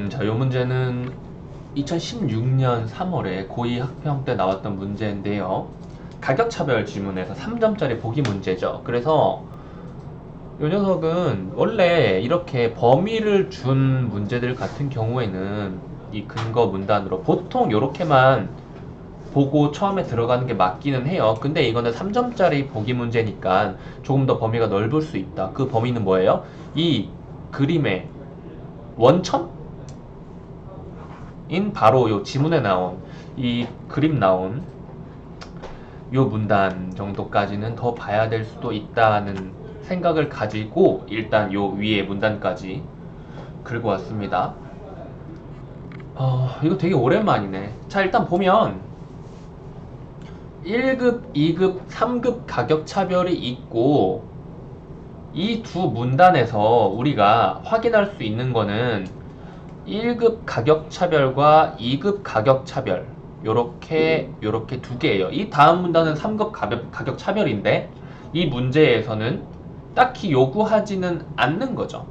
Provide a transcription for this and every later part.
자, 이 문제는 2016년 3월에 고2 학평 때 나왔던 문제인데요. 가격차별 지문에서 3점짜리 보기 문제죠. 그래서 이 녀석은 원래 이렇게 범위를 준 문제들 같은 경우에는 이 근거 문단으로 보통 이렇게만 보고 처음에 들어가는 게 맞기는 해요. 근데 이거는 3점짜리 보기 문제니까 조금 더 범위가 넓을 수 있다. 그 범위는 뭐예요? 이 그림의 원천? 인 바로 요 지문에 나온 이 그림 나온 요 문단 정도까지는 더 봐야 될 수도 있다는 생각을 가지고 일단 요 위에 문단까지 긁어 왔습니다. 이거 되게 오랜만이네. 자, 일단 보면 1급, 2급, 3급 가격 차별이 있고 이 두 문단에서 우리가 확인할 수 있는 거는 1급 가격 차별과 2급 가격 차별 요렇게 두 개예요. 이 다음 문단은 3급 가격 차별인데 이 문제에서는 딱히 요구하지는 않는 거죠.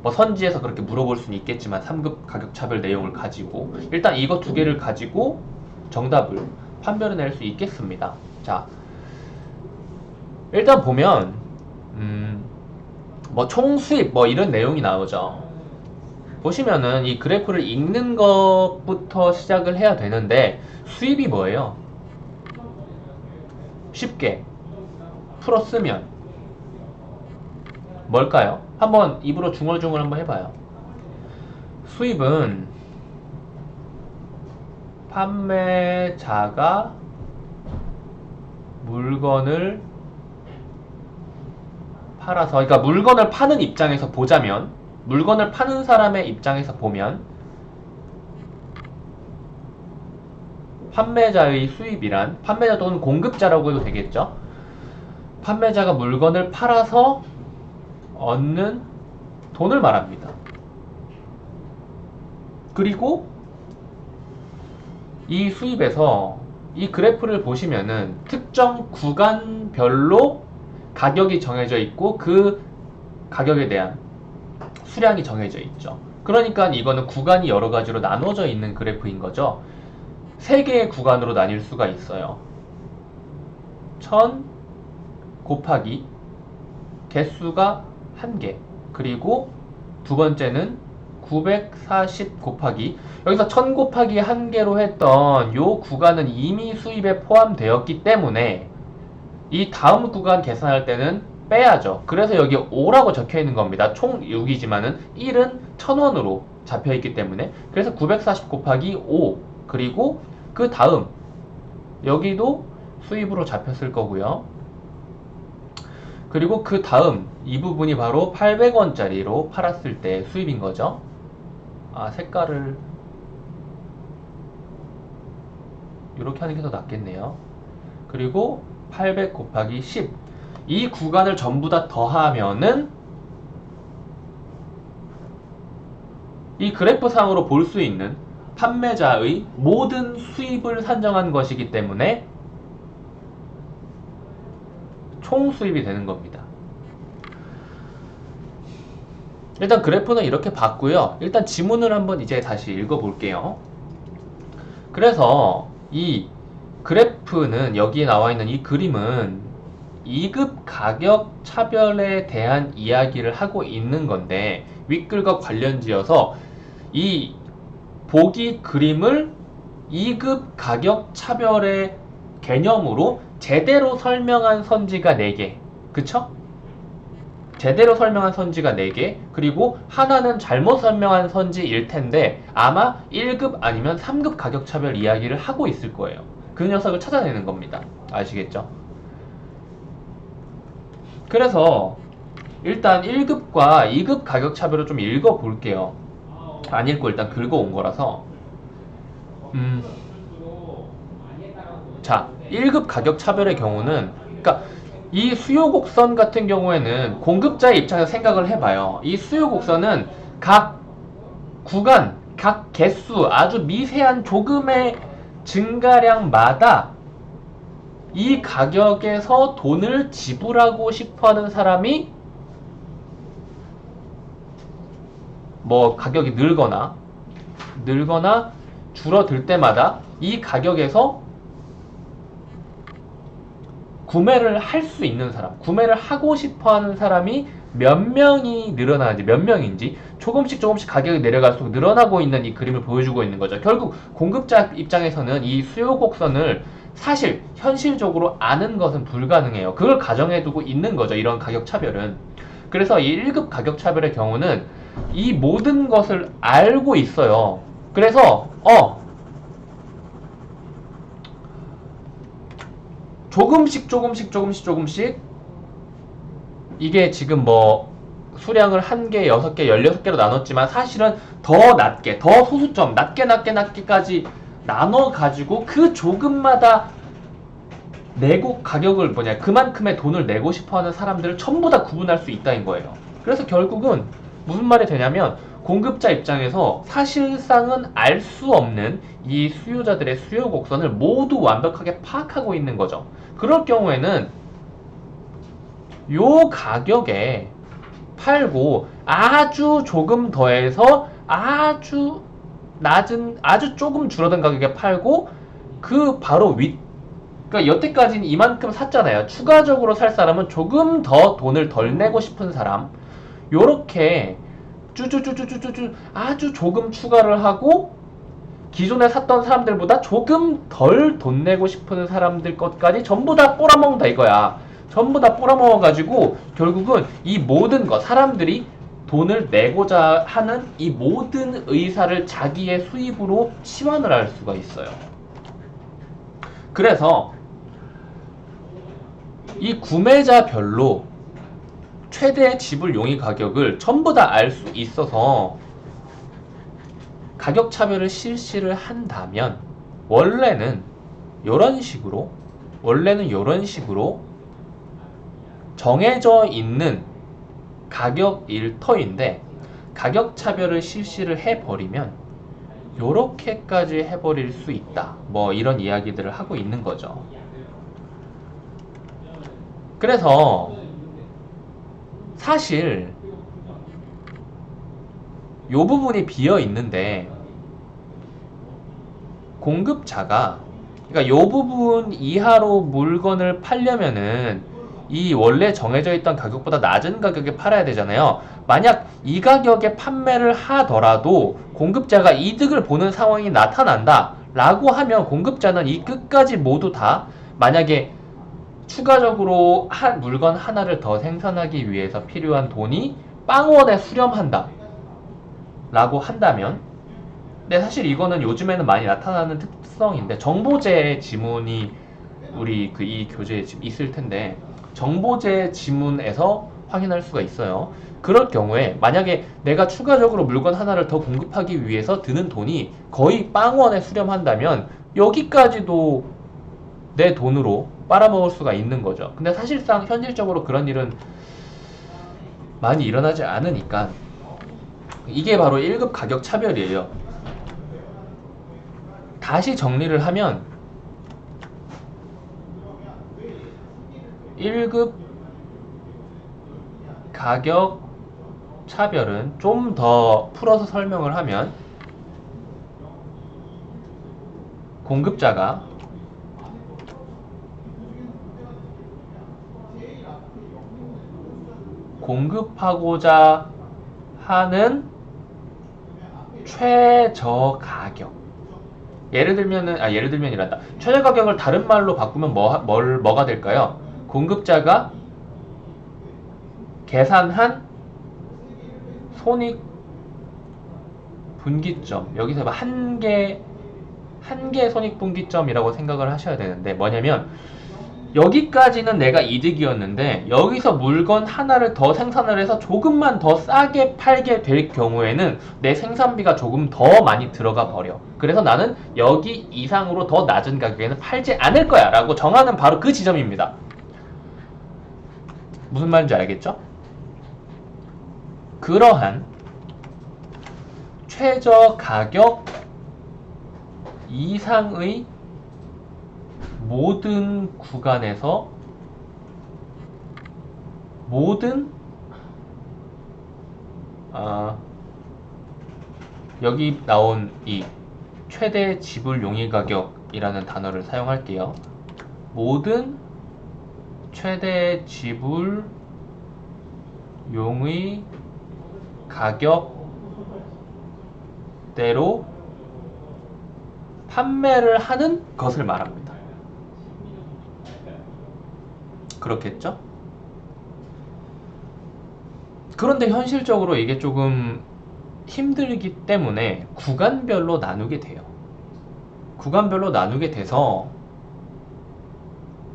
뭐 선지에서 그렇게 물어볼 수는 있겠지만 3급 가격 차별 내용을 가지고 일단 이거 두 개를 가지고 정답을 판별해낼 수 있겠습니다. 자, 일단 보면 뭐 총수입 뭐 이런 내용이 나오죠. 보시면은 이 그래프를 읽는 것부터 시작을 해야 되는데 수입이 뭐예요? 쉽게 풀었으면 뭘까요? 한번 입으로 중얼중얼 한번 해봐요. 수입은 판매자가 물건을 팔아서, 그러니까 물건을 파는 입장에서 보자면, 물건을 파는 사람의 입장에서 보면 판매자의 수입이란, 판매자 또는 공급자라고 해도 되겠죠. 판매자가 물건을 팔아서 얻는 돈을 말합니다. 그리고 이 수입에서 이 그래프를 보시면은 특정 구간별로 가격이 정해져 있고 그 가격에 대한 수량이 정해져 있죠. 그러니까 이거는 구간이 여러 가지로 나눠져 있는 그래프인 거죠. 3개의 구간으로 나뉠 수가 있어요. 1000 곱하기 개수가 1개, 그리고 두 번째는 940 곱하기, 여기서 1000 곱하기 1개로 했던 요 구간은 이미 수입에 포함되었기 때문에 이 다음 구간 계산할 때는 빼야죠. 그래서 여기 5라고 적혀 있는 겁니다. 총 6이지만은 1은 1000원으로 잡혀 있기 때문에, 그래서 940 곱하기 5, 그리고 그 다음 여기도 수입으로 잡혔을 거고요. 그리고 그 다음 이 부분이 바로 800원짜리로 팔았을 때 수입인 거죠. 색깔을 이렇게 하는 게 더 낫겠네요. 그리고 800 곱하기 10, 이 구간을 전부 다 더하면은 이 그래프상으로 볼 수 있는 판매자의 모든 수입을 산정한 것이기 때문에 총 수입이 되는 겁니다. 일단 그래프는 이렇게 봤고요. 일단 지문을 한번 이제 다시 읽어볼게요. 그래서 이 그래프는, 여기에 나와 있는 이 그림은 2급 가격 차별에 대한 이야기를 하고 있는 건데, 윗글과 관련지어서 이 보기 그림을 2급 가격 차별의 개념으로 제대로 설명한 선지가 4개. 그쵸? 제대로 설명한 선지가 4개, 그리고 하나는 잘못 설명한 선지일 텐데 아마 1급 아니면 3급 가격 차별 이야기를 하고 있을 거예요. 그 녀석을 찾아내는 겁니다. 아시겠죠? 그래서 일단 1급과 2급 가격 차별을 좀 읽어볼게요. 안 읽고 일단 긁어온 거라서. 자, 1급 가격 차별의 경우는, 그러니까 이 수요 곡선 같은 경우에는 공급자의 입장에서 생각을 해봐요. 이 수요 곡선은 각 구간, 각 개수, 아주 미세한 조금의 증가량마다 이 가격에서 돈을 지불하고 싶어하는 사람이 뭐 가격이 늘거나 줄어들 때마다 이 가격에서 구매를 할 수 있는 사람, 구매를 하고 싶어 하는 사람이 몇 명이 늘어나는지, 몇 명인지 조금씩 가격이 내려갈수록 늘어나고 있는 이 그림을 보여주고 있는 거죠. 결국 공급자 입장에서는 이 수요 곡선을 사실 현실적으로 아는 것은 불가능해요. 그걸 가정해두고 있는 거죠. 이런 가격 차별은. 그래서 이 1급 가격 차별의 경우는 이 모든 것을 알고 있어요. 그래서 조금씩 이게 지금 뭐 수량을 1개, 6개, 16개로 나눴지만 사실은 더 낮게, 더 소수점, 낮게까지 나눠가지고 그 조금마다 내고 가격을 그만큼의 돈을 내고 싶어하는 사람들을 전부 다 구분할 수 있다는 거예요. 그래서 결국은 무슨 말이 되냐면 공급자 입장에서 사실상은 알 수 없는 이 수요자들의 수요 곡선을 모두 완벽하게 파악하고 있는 거죠. 그럴 경우에는 요 가격에 팔고 아주 조금 더해서 아주 낮은, 아주 조금 줄어든 가격에 팔고 그 바로 그러니까 여태까지는 이만큼 샀잖아요. 추가적으로 살 사람은 조금 더 돈을 덜 내고 싶은 사람, 요렇게 쭈쭈쭈쭈쭈쭈 아주 조금 추가를 하고 기존에 샀던 사람들보다 조금 덜 돈 내고 싶은 사람들 것까지 전부 다 꼬라먹는다 이거야. 전부 다 꼬라먹어가지고 결국은 이 모든 것, 사람들이 돈을 내고자 하는 이 모든 의사를 자기의 수입으로 치환을 할 수가 있어요. 그래서 이 구매자별로 최대 지불 용의 가격을 전부 다 알 수 있어서 가격 차별을 실시를 한다면 원래는 이런 식으로 정해져 있는 가격 일터인데 가격 차별을 실시를 해버리면 요렇게까지 해버릴 수 있다. 뭐 이런 이야기들을 하고 있는 거죠. 그래서 사실 요 부분이 비어 있는데 공급자가 그러니까 요 부분 이하로 물건을 팔려면은 이 원래 정해져 있던 가격보다 낮은 가격에 팔아야 되잖아요. 만약 이 가격에 판매를 하더라도 공급자가 이득을 보는 상황이 나타난다 라고 하면 공급자는 이 끝까지 모두 다 만약에 추가적으로 물건 하나를 더 생산하기 위해서 필요한 돈이 빵원에 수렴한다 라고 한다면, 근데 사실 이거는 요즘에는 많이 나타나는 특성인데 정보재 지문이 우리 이 교재에 지금 있을 텐데 정보재 지문에서 확인할 수가 있어요. 그럴 경우에 만약에 내가 추가적으로 물건 하나를 더 공급하기 위해서 드는 돈이 거의 빵원에 수렴한다면 여기까지도 내 돈으로 빨아먹을 수가 있는 거죠. 근데 사실상 현실적으로 그런 일은 많이 일어나지 않으니까 이게 바로 1급 가격 차별이에요. 다시 정리를 하면 1급 가격 차별은 좀 더 풀어서 설명을 하면 공급자가 공급하고자 하는 최저 가격. 예를 들면이란다. 최저 가격을 다른 말로 바꾸면 뭐가 될까요? 공급자가 계산한 손익 분기점. 여기서 한 개 손익 분기점이라고 생각을 하셔야 되는데 뭐냐면 여기까지는 내가 이득이었는데 여기서 물건 하나를 더 생산을 해서 조금만 더 싸게 팔게 될 경우에는 내 생산비가 조금 더 많이 들어가 버려. 그래서 나는 여기 이상으로 더 낮은 가격에는 팔지 않을 거야 라고 정하는 바로 그 지점입니다. 무슨 말인지 알겠죠? 그러한 최저 가격 이상의 모든 구간에서 모든 여기 나온 이 최대 지불 용의 가격이라는 단어를 사용할게요. 모든 최대 지불 용의 가격대로 판매를 하는 것을 말합니다. 그렇겠죠? 그런데 현실적으로 이게 조금 힘들기 때문에 구간별로 나누게 돼요. 구간별로 나누게 돼서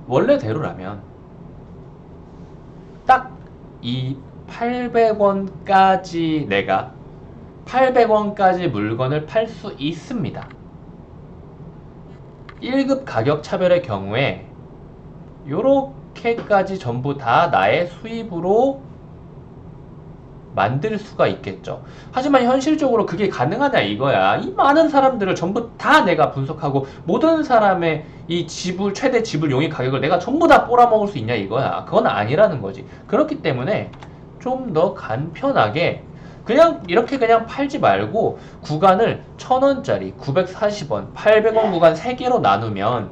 원래대로라면 딱 이 800원까지 내가 800원까지 물건을 팔 수 있습니다. 1급 가격 차별의 경우에 요렇게까지 전부 다 나의 수입으로 만들 수가 있겠죠. 하지만 현실적으로 그게 가능하냐 이거야. 이 많은 사람들을 전부 다 내가 분석하고 모든 사람의 이 지불 최대 지불 용의 가격을 내가 전부 다 뽑아먹을 수 있냐 이거야. 그건 아니라는 거지. 그렇기 때문에 좀 더 간편하게 그냥 이렇게 그냥 팔지 말고 구간을 1000원짜리, 940원, 800원 구간 3개로 나누면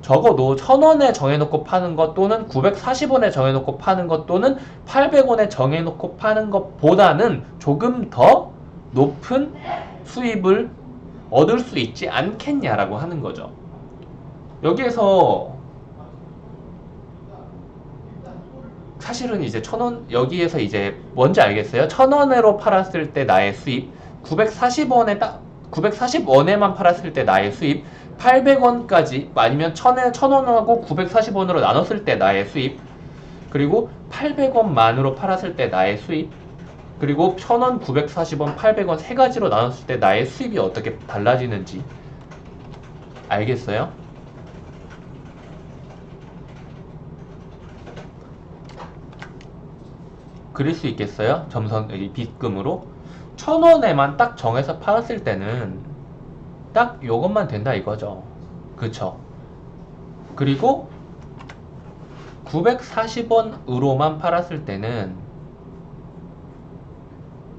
적어도 1000원에 정해놓고 파는 것 또는 940원에 정해놓고 파는 것 또는 800원에 정해놓고 파는 것보다는 조금 더 높은 수입을 얻을 수 있지 않겠냐라고 하는 거죠. 여기에서 사실은 이제 1000원 여기에서 이제 뭔지 알겠어요? 1000원으로 팔았을 때 나의 수입, 940원에만 팔았을 때 나의 수입, 800원까지 아니면 1000원하고 940원으로 나눴을 때 나의 수입, 그리고 800원만으로 팔았을 때 나의 수입, 그리고 1000원, 940원, 800원 세 가지로 나눴을 때 나의 수입이 어떻게 달라지는지 알겠어요? 그릴 수 있겠어요? 점선 빗금으로 1000원에만 딱 정해서 팔았을 때는 딱 요것만 된다 이거죠. 그쵸? 그리고 940원으로만 팔았을 때는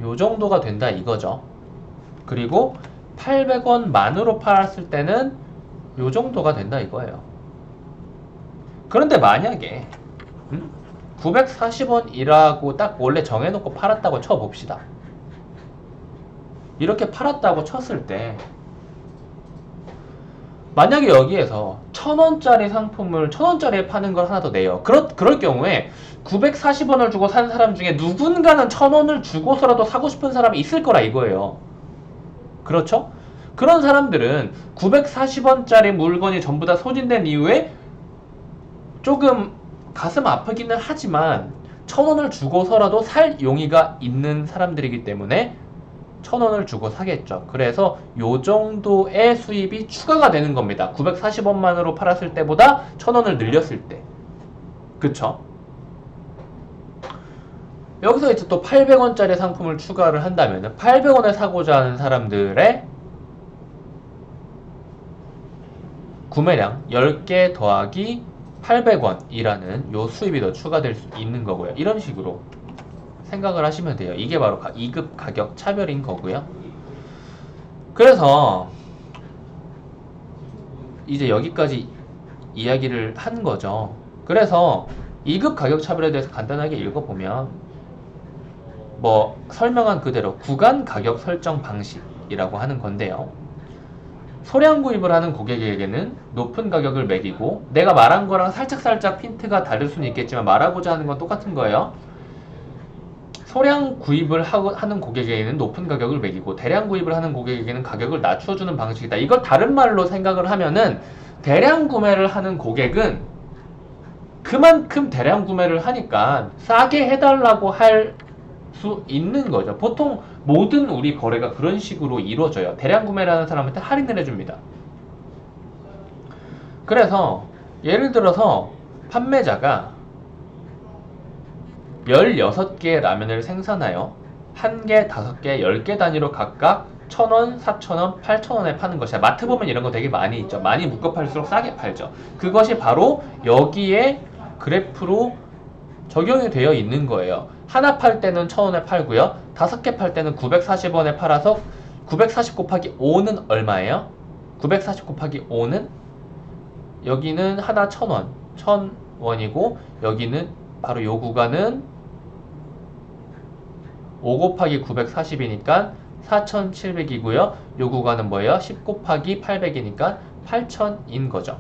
요 정도가 된다 이거죠. 그리고 800원만으로 팔았을 때는 요 정도가 된다 이거예요. 그런데 만약에 940원이라고 딱 원래 정해놓고 팔았다고 쳐봅시다. 이렇게 팔았다고 쳤을 때 만약에 여기에서 1000원짜리 상품을 1000원짜리에 파는 걸 하나 더 내요. 그럴 경우에 940원을 주고 산 사람 중에 누군가는 1000원을 주고서라도 사고 싶은 사람이 있을 거라 이거예요. 그렇죠? 그런 사람들은 940원짜리 물건이 전부 다 소진된 이후에 조금 가슴 아프기는 하지만 1000원을 주고서라도 살 용의가 있는 사람들이기 때문에 1000원을 주고 사겠죠. 그래서 요 정도의 수입이 추가가 되는 겁니다. 940원만으로 팔았을 때보다 1000원을 늘렸을 때. 그쵸? 여기서 이제 또 800원짜리 상품을 추가를 한다면 800원에 사고자 하는 사람들의 구매량 10개 더하기 800원이라는 요 수입이 더 추가될 수 있는 거고요. 이런 식으로 생각을 하시면 돼요. 이게 바로 2급 가격 차별인 거고요. 그래서 이제 여기까지 이야기를 한 거죠. 그래서 2급 가격 차별에 대해서 간단하게 읽어보면 뭐 설명한 그대로 구간 가격 설정 방식이라고 하는 건데요. 소량 구입을 하는 고객에게는 높은 가격을 매기고, 내가 말한 거랑 살짝살짝 핀트가 다를 수는 있겠지만 말하고자 하는 건 똑같은 거예요. 소량 구입을 하는 고객에게는 높은 가격을 매기고 대량 구입을 하는 고객에게는 가격을 낮춰주는 방식이다. 이걸 다른 말로 생각을 하면은 대량 구매를 하는 고객은 그만큼 대량 구매를 하니까 싸게 해달라고 할 수 있는 거죠. 보통 모든 우리 거래가 그런 식으로 이루어져요. 대량 구매를 하는 사람한테 할인을 해줍니다. 그래서 예를 들어서 판매자가 16개 라면을 생산하여 1개, 5개, 10개 단위로 각각 1000원, 4000원, 8000원에 파는 것이야. 마트 보면 이런 거 되게 많이 있죠. 많이 묶어 팔수록 싸게 팔죠. 그것이 바로 여기에 그래프로 적용이 되어 있는 거예요. 하나 팔 때는 1,000원에 팔고요. 5개 팔 때는 940원에 팔아서 940 곱하기 5는 얼마예요? 940 곱하기 5는 여기는 하나 1,000원, 1,000원이고 여기는 바로 요 구간은 5 곱하기 940이니까 4,700이고요. 요 구간은 뭐예요? 10 곱하기 800이니까 8,000인 거죠.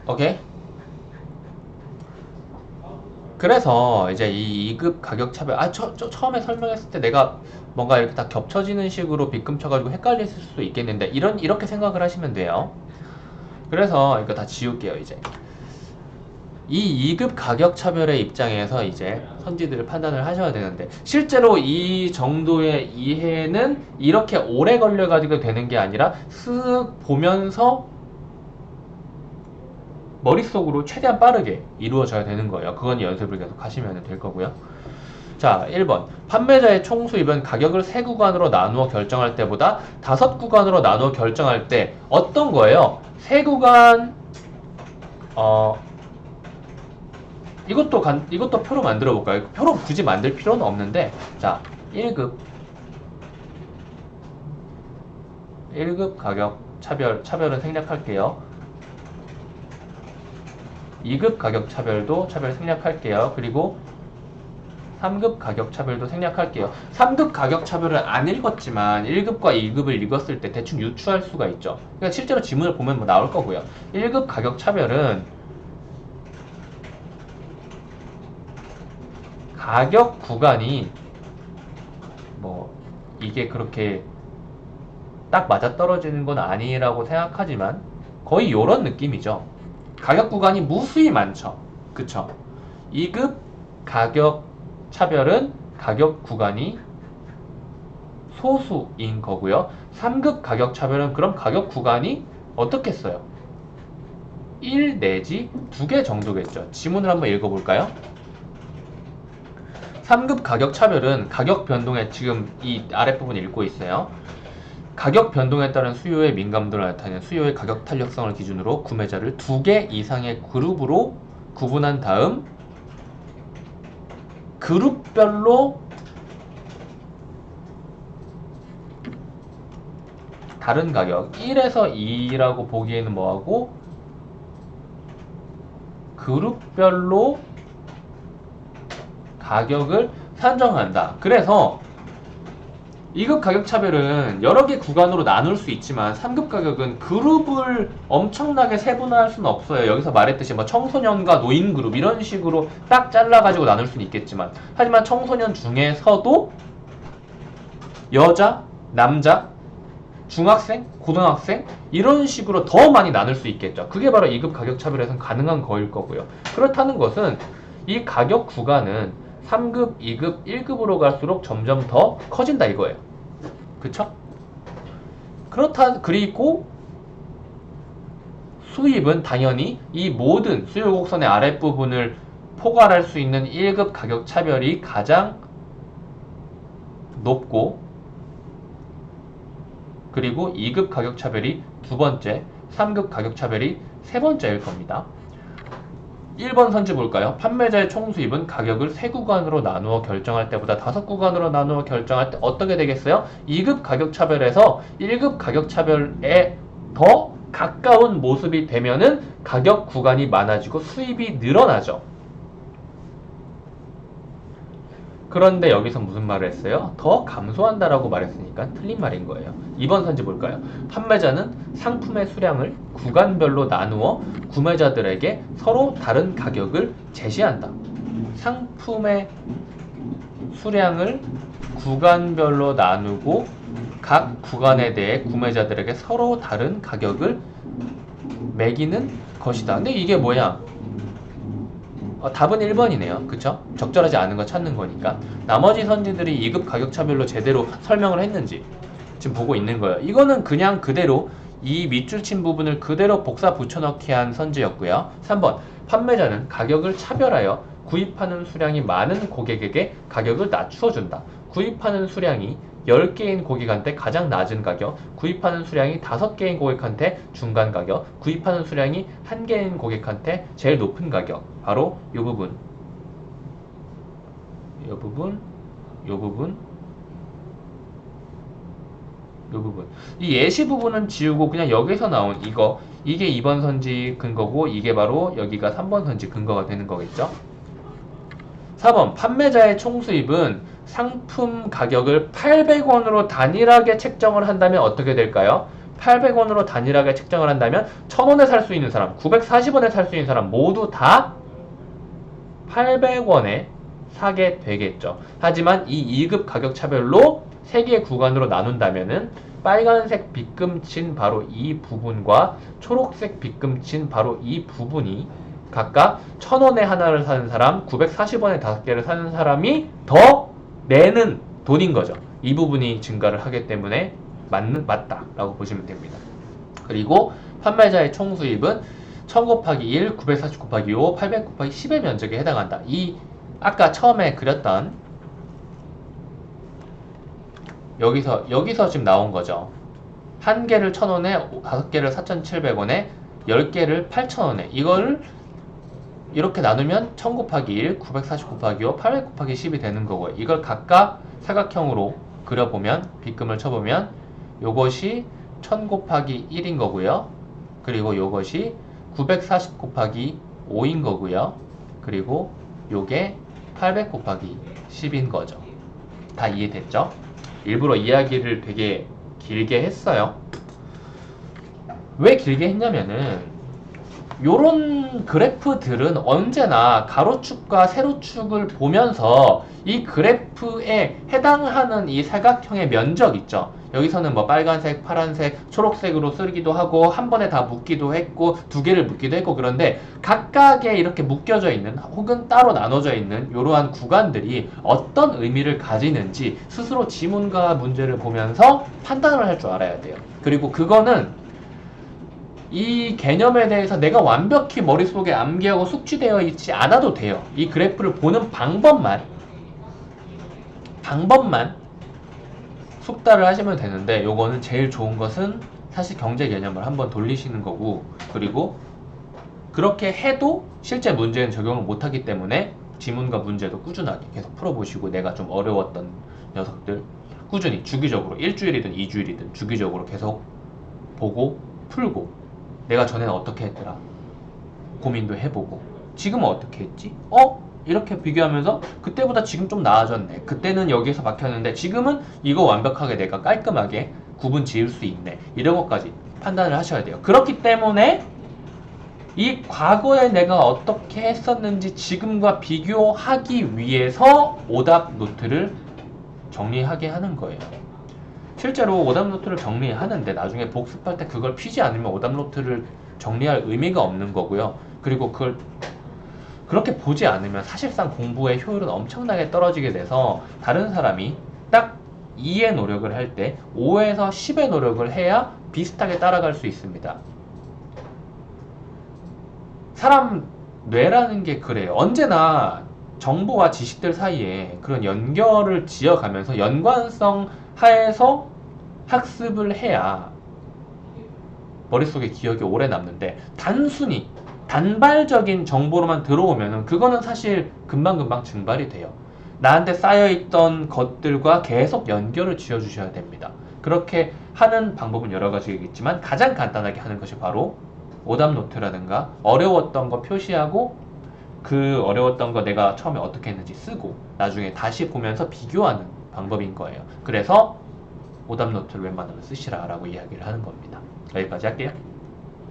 오케이? 그래서 이제 이 2급 가격 차별, 처음에 설명했을 때 내가 뭔가 이렇게 다 겹쳐지는 식으로 빗금쳐가지고 헷갈릴 수도 있겠는데, 이렇게 생각을 하시면 돼요. 그래서 이거 다 지울게요, 이제. 이 2급 가격 차별의 입장에서 이제 선지들을 판단을 하셔야 되는데, 실제로 이 정도의 이해는 이렇게 오래 걸려가지고 되는 게 아니라 쓱 보면서 머릿속으로 최대한 빠르게 이루어져야 되는 거예요. 그건 연습을 계속 하시면 될 거고요. 자, 1번. 판매자의 총 수입은 가격을 3구간으로 나누어 결정할 때보다 5구간으로 나누어 결정할 때 어떤 거예요? 3구간, 이것도 표로 만들어 볼까요? 표로 굳이 만들 필요는 없는데, 자, 1급 가격 차별은 생략할게요. 2급 가격 차별도 생략할게요. 그리고 3급 가격 차별도 생략할게요. 3급 가격 차별은 안 읽었지만 1급과 2급을 읽었을 때 대충 유추할 수가 있죠. 그러니까 실제로 지문을 보면 뭐 나올 거고요. 1급 가격 차별은 가격 구간이 뭐 이게 그렇게 딱 맞아떨어지는 건 아니라고 생각하지만 거의 요런 느낌이죠. 가격 구간이 무수히 많죠. 그쵸? 2급 가격 차별은 가격 구간이 소수인 거고요. 3급 가격 차별은 그럼 가격 구간이 어떻겠어요? 1 내지 2개 정도겠죠. 지문을 한번 읽어볼까요? 3급 가격 차별은 가격 변동에 지금 이 아랫부분 읽고 있어요. 가격 변동에 따른 수요의 민감도를 나타내는 수요의 가격 탄력성을 기준으로 구매자를 2개 이상의 그룹으로 구분한 다음 그룹별로 다른 가격 1에서 2라고 보기에는 뭐하고 그룹별로 가격을 산정한다. 그래서 2급 가격 차별은 여러 개 구간으로 나눌 수 있지만 3급 가격은 그룹을 엄청나게 세분화할 수는 없어요. 여기서 말했듯이 뭐 청소년과 노인 그룹 이런 식으로 딱 잘라가지고 나눌 수는 있겠지만, 하지만 청소년 중에서도 여자, 남자, 중학생, 고등학생 이런 식으로 더 많이 나눌 수 있겠죠. 그게 바로 2급 가격 차별에서는 가능한 거일 거고요. 그렇다는 것은 이 가격 구간은 3급, 2급, 1급으로 갈수록 점점 더 커진다 이거예요. 그쵸? 그리고 수입은 당연히 이 모든 수요 곡선의 아랫부분을 포괄할 수 있는 1급 가격 차별이 가장 높고, 그리고 2급 가격 차별이 두 번째, 3급 가격 차별이 세 번째일 겁니다. 1번 선지 볼까요? 판매자의 총 수입은 가격을 3구간으로 나누어 결정할 때보다 5구간으로 나누어 결정할 때 어떻게 되겠어요? 2급 가격 차별에서 1급 가격 차별에 더 가까운 모습이 되면은 가격 구간이 많아지고 수입이 늘어나죠. 그런데 여기서 무슨 말을 했어요? 더 감소한다라고 말했으니까 틀린 말인 거예요. 2번 선지 볼까요? 판매자는 상품의 수량을 구간별로 나누어 구매자들에게 서로 다른 가격을 제시한다. 상품의 수량을 구간별로 나누고 각 구간에 대해 구매자들에게 서로 다른 가격을 매기는 것이다. 근데 이게 뭐야? 답은 1번이네요. 그쵸? 적절하지 않은 거 찾는 거니까. 나머지 선지들이 2급 가격 차별로 제대로 설명을 했는지 지금 보고 있는 거예요. 이거는 그냥 그대로 이 밑줄 친 부분을 그대로 복사 붙여넣기 한 선지였고요. 3번. 판매자는 가격을 차별하여 구입하는 수량이 많은 고객에게 가격을 낮추어 준다. 구입하는 수량이 10개인 고객한테 가장 낮은 가격, 구입하는 수량이 5개인 고객한테 중간 가격, 구입하는 수량이 1개인 고객한테 제일 높은 가격. 바로 이 부분, 이 부분, 이 부분, 이 부분. 이 예시 부분은 지우고 그냥 여기서 나온 이거, 이게 2번 선지 근거고 이게 바로 여기가 3번 선지 근거가 되는 거겠죠. 4번 판매자의 총수입은 상품 가격을 800원으로 단일하게 책정을 한다면 어떻게 될까요? 800원으로 단일하게 책정을 한다면 1000원에 살 수 있는 사람, 940원에 살 수 있는 사람 모두 다 800원에 사게 되겠죠. 하지만 이 2급 가격 차별로 3개의 구간으로 나눈다면은 빨간색 빗금친 바로 이 부분과 초록색 빗금친 바로 이 부분이 각각 1000원에 하나를 사는 사람, 940원에 5개를 사는 사람이 더 내는 돈인 거죠. 이 부분이 증가를 하기 때문에 맞다라고 보시면 됩니다. 그리고 판매자의 총수입은 1000 곱하기 1, 940 곱하기 5, 800 곱하기 10의 면적에 해당한다. 이 아까 처음에 그렸던 여기서 지금 나온 거죠. 한 개를 1000원에, 5개를 4700원에, 10개를 8000원에. 이걸 이렇게 나누면 1000 곱하기 1, 940 곱하기 5, 800 곱하기 10이 되는 거고요. 이걸 각각 사각형으로 그려보면, 빗금을 쳐보면 요것이 1000 곱하기 1인 거고요. 그리고 요것이 940 곱하기 5인 거고요. 그리고 요게 800 곱하기 10인 거죠. 다 이해됐죠? 일부러 이야기를 되게 길게 했어요. 왜 길게 했냐면은 요런 그래프들은 언제나 가로축과 세로축을 보면서 이 그래프에 해당하는 이 사각형의 면적 있죠. 여기서는 뭐 빨간색, 파란색, 초록색으로 쓰기도 하고 한 번에 다 묶기도 했고 2개를 묶기도 했고 그런데 각각의 이렇게 묶여져 있는 혹은 따로 나눠져 있는 이러한 구간들이 어떤 의미를 가지는지 스스로 지문과 문제를 보면서 판단을 할 줄 알아야 돼요. 그리고 그거는 이 개념에 대해서 내가 완벽히 머릿속에 암기하고 숙지되어 있지 않아도 돼요. 이 그래프를 보는 방법만 숙달을 하시면 되는데 요거는 제일 좋은 것은 사실 경제 개념을 한번 돌리시는 거고 그리고 그렇게 해도 실제 문제는 적용을 못하기 때문에 지문과 문제도 꾸준하게 계속 풀어보시고 내가 좀 어려웠던 녀석들 꾸준히 주기적으로 1주일이든 2주일이든 주기적으로 계속 보고 풀고 내가 전에는 어떻게 했더라 고민도 해보고 지금은 어떻게 했지? 이렇게 비교하면서 그때보다 지금 좀 나아졌네. 그때는 여기서 막혔는데 지금은 이거 완벽하게 내가 깔끔하게 구분 지을 수 있네. 이런 것까지 판단을 하셔야 돼요. 그렇기 때문에 이 과거에 내가 어떻게 했었는지 지금과 비교하기 위해서 오답 노트를 정리하게 하는 거예요. 실제로 오답 노트를 정리하는데 나중에 복습할 때 그걸 피지 않으면 오답 노트를 정리할 의미가 없는 거고요. 그리고 그걸 그렇게 보지 않으면 사실상 공부의 효율은 엄청나게 떨어지게 돼서 다른 사람이 딱 2의 노력을 할 때 5에서 10의 노력을 해야 비슷하게 따라갈 수 있습니다. 사람 뇌라는 게 그래요. 언제나 정보와 지식들 사이에 그런 연결을 지어가면서 연관성 하에서 학습을 해야 머릿속에 기억이 오래 남는데 단순히 단발적인 정보로만 들어오면은 그거는 사실 금방금방 증발이 돼요. 나한테 쌓여있던 것들과 계속 연결을 지어주셔야 됩니다. 그렇게 하는 방법은 여러 가지겠지만 가장 간단하게 하는 것이 바로 오답 노트라든가 어려웠던 거 표시하고 그 어려웠던 거 내가 처음에 어떻게 했는지 쓰고 나중에 다시 보면서 비교하는 방법인 거예요. 그래서 오답 노트를 웬만하면 쓰시라 라고 이야기를 하는 겁니다. 여기까지 할게요.